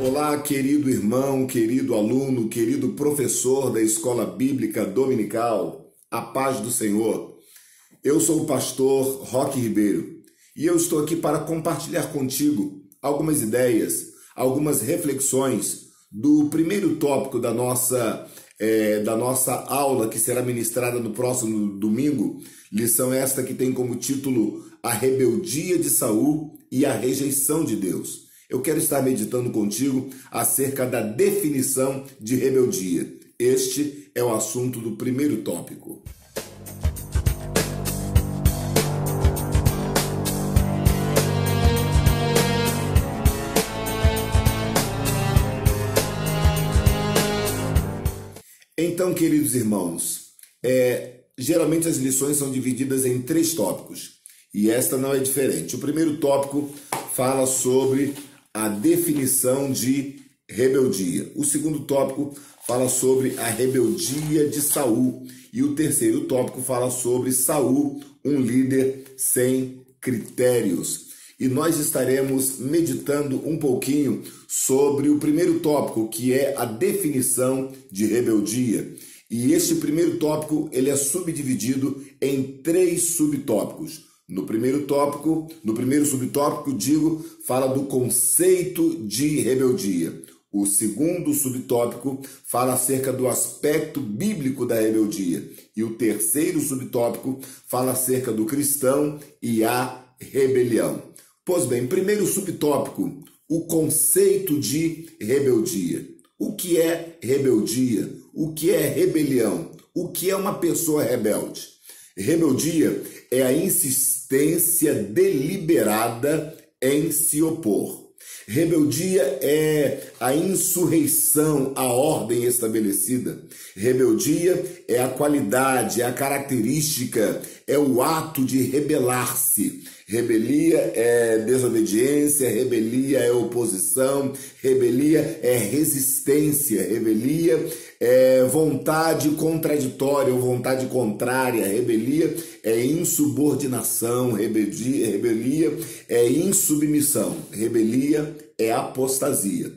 Olá, querido irmão, querido aluno, querido professor da Escola Bíblica Dominical, a paz do Senhor. Eu sou o pastor Roque Ribeiro e eu estou aqui para compartilhar contigo algumas ideias, algumas reflexões do primeiro tópico da nossa aula que será ministrada no próximo domingo, lição esta que tem como título A Rebeldia de Saul e a Rejeição de Deus. Eu quero estar meditando contigo acerca da definição de rebeldia. Este é o assunto do primeiro tópico. Então, queridos irmãos, geralmente as lições são divididas em 3 tópicos e esta não é diferente. O primeiro tópico fala sobre a definição de rebeldia. O segundo tópico fala sobre a rebeldia de Saul. E o terceiro tópico fala sobre Saul, um líder sem critérios. E nós estaremos meditando um pouquinho sobre o primeiro tópico, que é a definição de rebeldia. E este primeiro tópico ele é subdividido em 3 subtópicos. No primeiro subtópico, fala do conceito de rebeldia. O segundo subtópico fala acerca do aspecto bíblico da rebeldia. E o terceiro subtópico fala acerca do cristão e a rebelião. Pois bem, primeiro subtópico, o conceito de rebeldia. O que é rebeldia? O que é rebelião? O que é uma pessoa rebelde? Rebeldia é a insistência deliberada em se opor. Rebeldia é a insurreição à ordem estabelecida. Rebeldia é a qualidade, é a característica, é o ato de rebelar-se. Rebelia é desobediência, rebelia é oposição, rebelia é resistência, rebelia é vontade contraditória ou vontade contrária, rebelia é insubordinação, rebelia é insubmissão, rebelia é apostasia.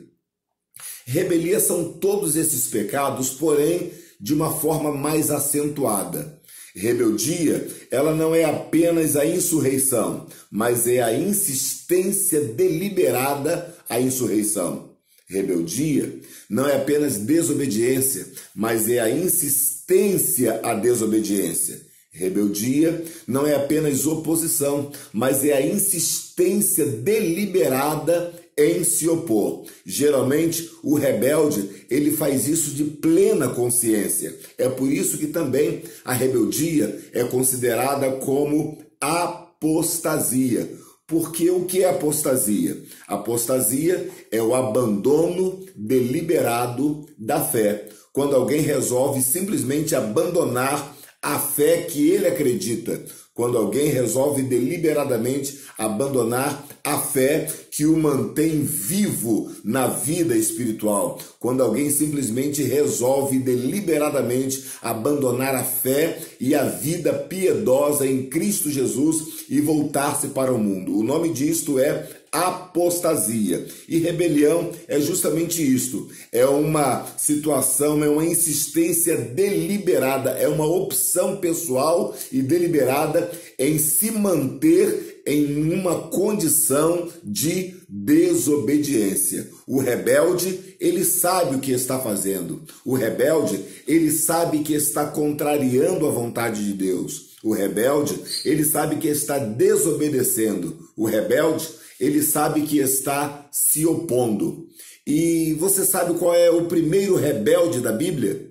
Rebelia são todos esses pecados, porém de uma forma mais acentuada. Rebeldia, ela não é apenas a insurreição, mas é a insistência deliberada à insurreição. Rebeldia não é apenas desobediência, mas é a insistência à desobediência. Rebeldia não é apenas oposição, mas é a insistência deliberada em se opor. Geralmente, o rebelde, ele faz isso de plena consciência. É por isso que também a rebeldia é considerada como apostasia. Porque o que é apostasia? Apostasia é o abandono deliberado da fé. Quando alguém resolve simplesmente abandonar a fé que ele acredita. Quando alguém resolve deliberadamente abandonar a fé que o mantém vivo na vida espiritual. Quando alguém simplesmente resolve deliberadamente abandonar a fé e a vida piedosa em Cristo Jesus e voltar-se para o mundo. O nome disto é apostasia. E rebelião é justamente isto. É uma situação, é uma insistência deliberada, é uma opção pessoal e deliberada em se manter em uma condição de desobediência. O rebelde, ele sabe o que está fazendo. O rebelde, ele sabe que está contrariando a vontade de Deus. O rebelde, ele sabe que está desobedecendo. O rebelde, ele sabe que está se opondo. E você sabe qual é o primeiro rebelde da Bíblia?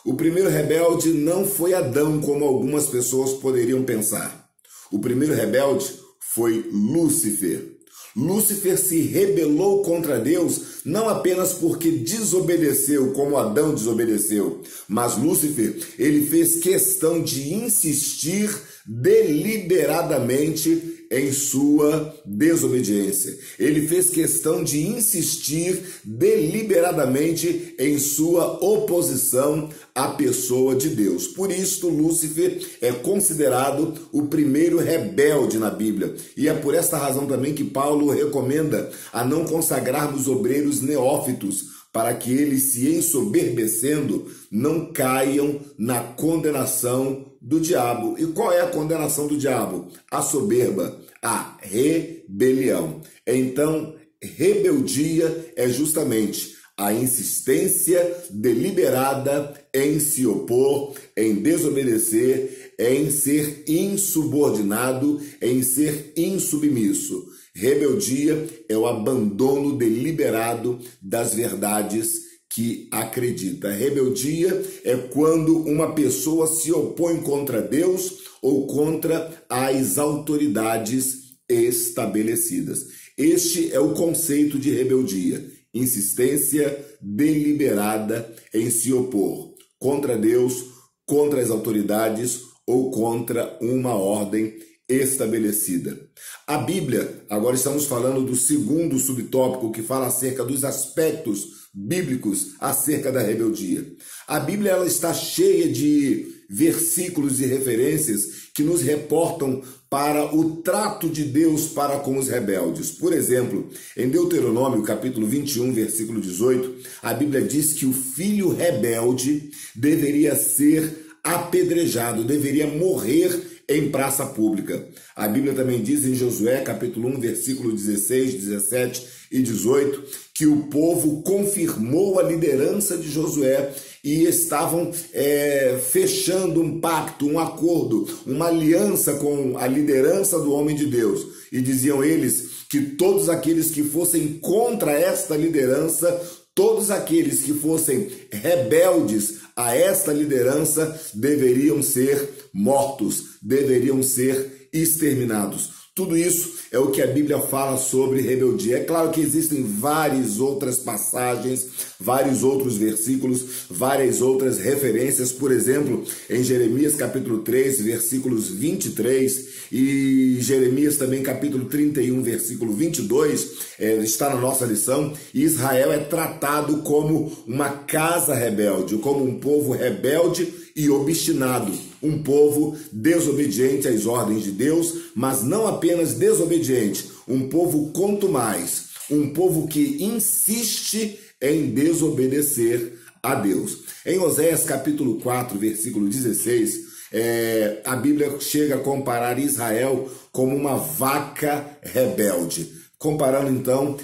O primeiro rebelde não foi Adão, como algumas pessoas poderiam pensar. O primeiro rebelde foi Lúcifer. Lúcifer se rebelou contra Deus não apenas porque desobedeceu como Adão desobedeceu, mas Lúcifer, ele fez questão de insistir deliberadamente em sua desobediência. Ele fez questão de insistir deliberadamente em sua oposição à pessoa de Deus. Por isso, Lúcifer é considerado o primeiro rebelde na Bíblia. E é por esta razão também que Paulo recomenda a não consagrarmos obreiros neófitos, para que eles, se ensoberbecendo, não caiam na condenação do diabo. E qual é a condenação do diabo? A soberba, a rebelião. Então, rebeldia é justamente a insistência deliberada em se opor, em desobedecer, em ser insubordinado, em ser insubmisso. Rebeldia é o abandono deliberado das verdades que acredita. Rebeldia é quando uma pessoa se opõe contra Deus ou contra as autoridades estabelecidas. Este é o conceito de rebeldia: insistência deliberada em se opor contra Deus, contra as autoridades ou contra uma ordem estabelecida. A Bíblia, agora estamos falando do segundo subtópico, que fala acerca dos aspectos bíblicos acerca da rebeldia. A Bíblia, ela está cheia de versículos e referências que nos reportam para o trato de Deus para com os rebeldes. Por exemplo, em Deuteronômio, capítulo 21, versículo 18, a Bíblia diz que o filho rebelde deveria ser apedrejado, deveria morrer em praça pública. A Bíblia também diz em Josué, capítulo 1, versículo 16, 17 e 18, que o povo confirmou a liderança de Josué e estavam fechando um pacto, um acordo, uma aliança com a liderança do homem de Deus. E diziam eles que todos aqueles que fossem contra esta liderança, todos aqueles que fossem rebeldes a esta liderança deveriam ser mortos, deveriam ser exterminados. Tudo isso é o que a Bíblia fala sobre rebeldia. É claro que existem várias outras passagens, vários outros versículos, várias outras referências. Por exemplo, em Jeremias capítulo 3, versículos 23 e Jeremias também capítulo 31, versículo 22, está na nossa lição. Israel é tratado como uma casa rebelde, como um povo rebelde e obstinado, um povo desobediente às ordens de Deus, mas não apenas desobediente, um povo contumaz, um povo que insiste em desobedecer a Deus. Em Oséias capítulo 4, versículo 16, a Bíblia chega a comparar Israel como uma vaca rebelde, comparando então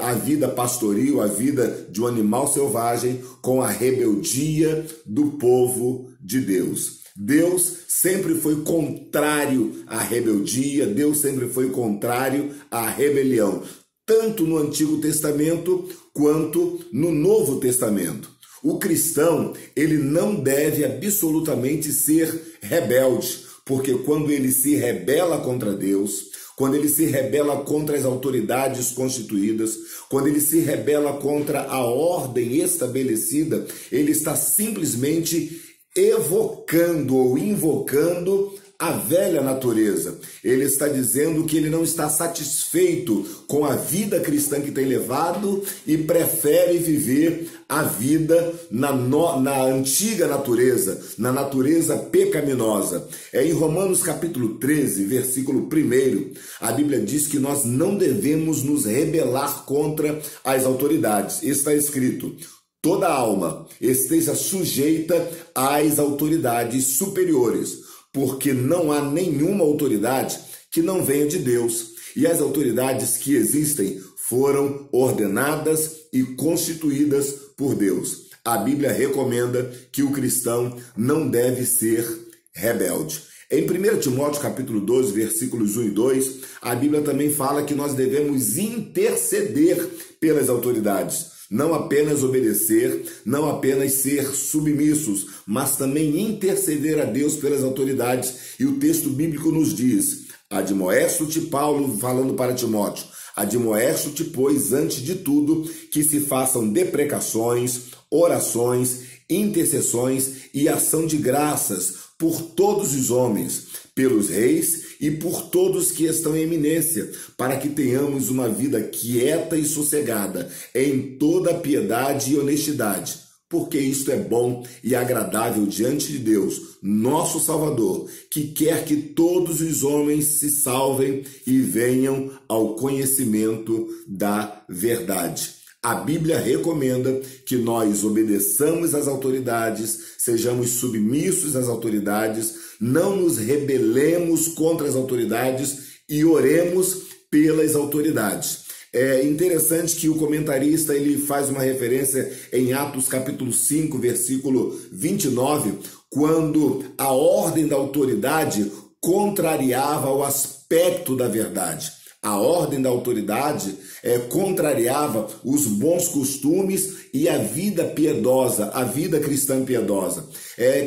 a vida pastoril, a vida de um animal selvagem com a rebeldia do povo de Deus. Deus sempre foi contrário à rebeldia, Deus sempre foi contrário à rebelião, tanto no Antigo Testamento quanto no Novo Testamento. O cristão, ele não deve absolutamente ser rebelde, porque quando ele se rebela contra Deus, quando ele se rebela contra as autoridades constituídas, quando ele se rebela contra a ordem estabelecida, ele está simplesmente evocando ou invocando a velha natureza. Ele está dizendo que ele não está satisfeito com a vida cristã que tem levado e prefere viver a vida na antiga natureza, na natureza pecaminosa. Em Romanos capítulo 13, versículo 1, a Bíblia diz que nós não devemos nos rebelar contra as autoridades. Está escrito: toda alma esteja sujeita às autoridades superiores, porque não há nenhuma autoridade que não venha de Deus. E as autoridades que existem foram ordenadas e constituídas por Deus. A Bíblia recomenda que o cristão não deve ser rebelde. Em 1 Timóteo capítulo 12, versículos 1 e 2, a Bíblia também fala que nós devemos interceder pelas autoridades. Não apenas obedecer, não apenas ser submissos, mas também interceder a Deus pelas autoridades. E o texto bíblico nos diz: admoesto-te, Paulo falando para Timóteo, admoesto-te, pois, antes de tudo, que se façam deprecações, orações, intercessões e ação de graças por todos os homens, pelos reis e por todos que estão em eminência, para que tenhamos uma vida quieta e sossegada, em toda piedade e honestidade, porque isto é bom e agradável diante de Deus, nosso Salvador, que quer que todos os homens se salvem e venham ao conhecimento da verdade. A Bíblia recomenda que nós obedeçamos às autoridades, sejamos submissos às autoridades, não nos rebelemos contra as autoridades e oremos pelas autoridades. É interessante que o comentarista ele faz uma referência em Atos capítulo 5, versículo 29, quando a ordem da autoridade contrariava o aspecto da verdade. A ordem da autoridade contrariava os bons costumes e a vida piedosa, a vida cristã piedosa.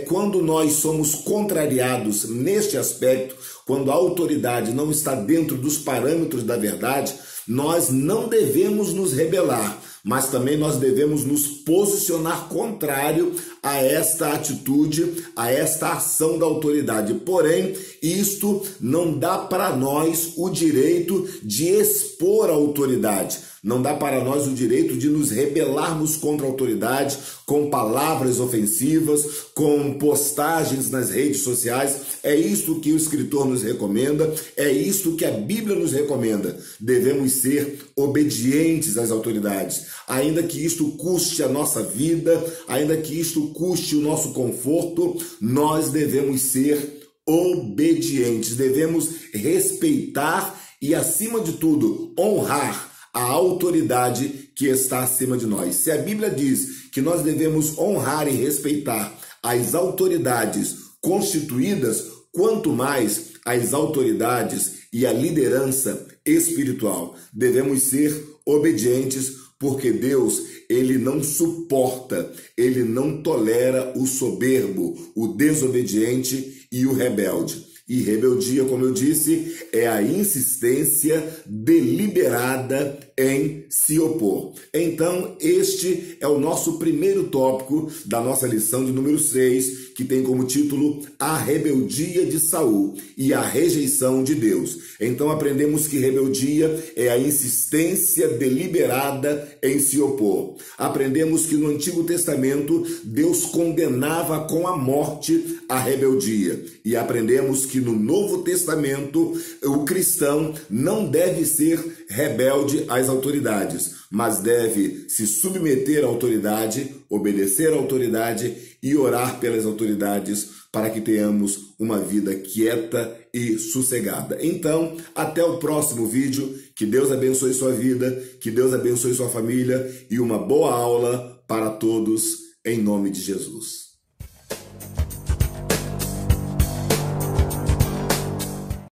Quando nós somos contrariados neste aspecto, quando a autoridade não está dentro dos parâmetros da verdade, nós não devemos nos rebelar, mas também nós devemos nos posicionar contrário a esta atitude, a esta ação da autoridade. Porém, isto não dá para nós o direito de expor a autoridade. Não dá para nós o direito de nos rebelarmos contra a autoridade com palavras ofensivas, com postagens nas redes sociais. É isto que o escritor nos recomenda, é isto que a Bíblia nos recomenda. Devemos ser obedientes às autoridades, ainda que isto custe a nossa vida, ainda que isto custe o nosso conforto, nós devemos ser obedientes, devemos respeitar e, acima de tudo, honrar a autoridade que está acima de nós. Se a Bíblia diz que nós devemos honrar e respeitar as autoridades constituídas, quanto mais as autoridades e a liderança espiritual. Devemos ser obedientes, porque Deus, ele não suporta, ele não tolera o soberbo, o desobediente e o rebelde. E rebeldia, como eu disse, é a insistência deliberada em se opor. Então, este é o nosso primeiro tópico da nossa lição de número 6, que tem como título A Rebeldia de Saul e a Rejeição de Deus. Então, aprendemos que rebeldia é a insistência deliberada em se opor. Aprendemos que no Antigo Testamento, Deus condenava com a morte a rebeldia. E aprendemos que no Novo Testamento, o cristão não deve ser rebelde às autoridades, mas deve se submeter à autoridade, obedecer à autoridade e orar pelas autoridades para que tenhamos uma vida quieta e sossegada. Então, até o próximo vídeo. Que Deus abençoe sua vida, que Deus abençoe sua família e uma boa aula para todos, em nome de Jesus.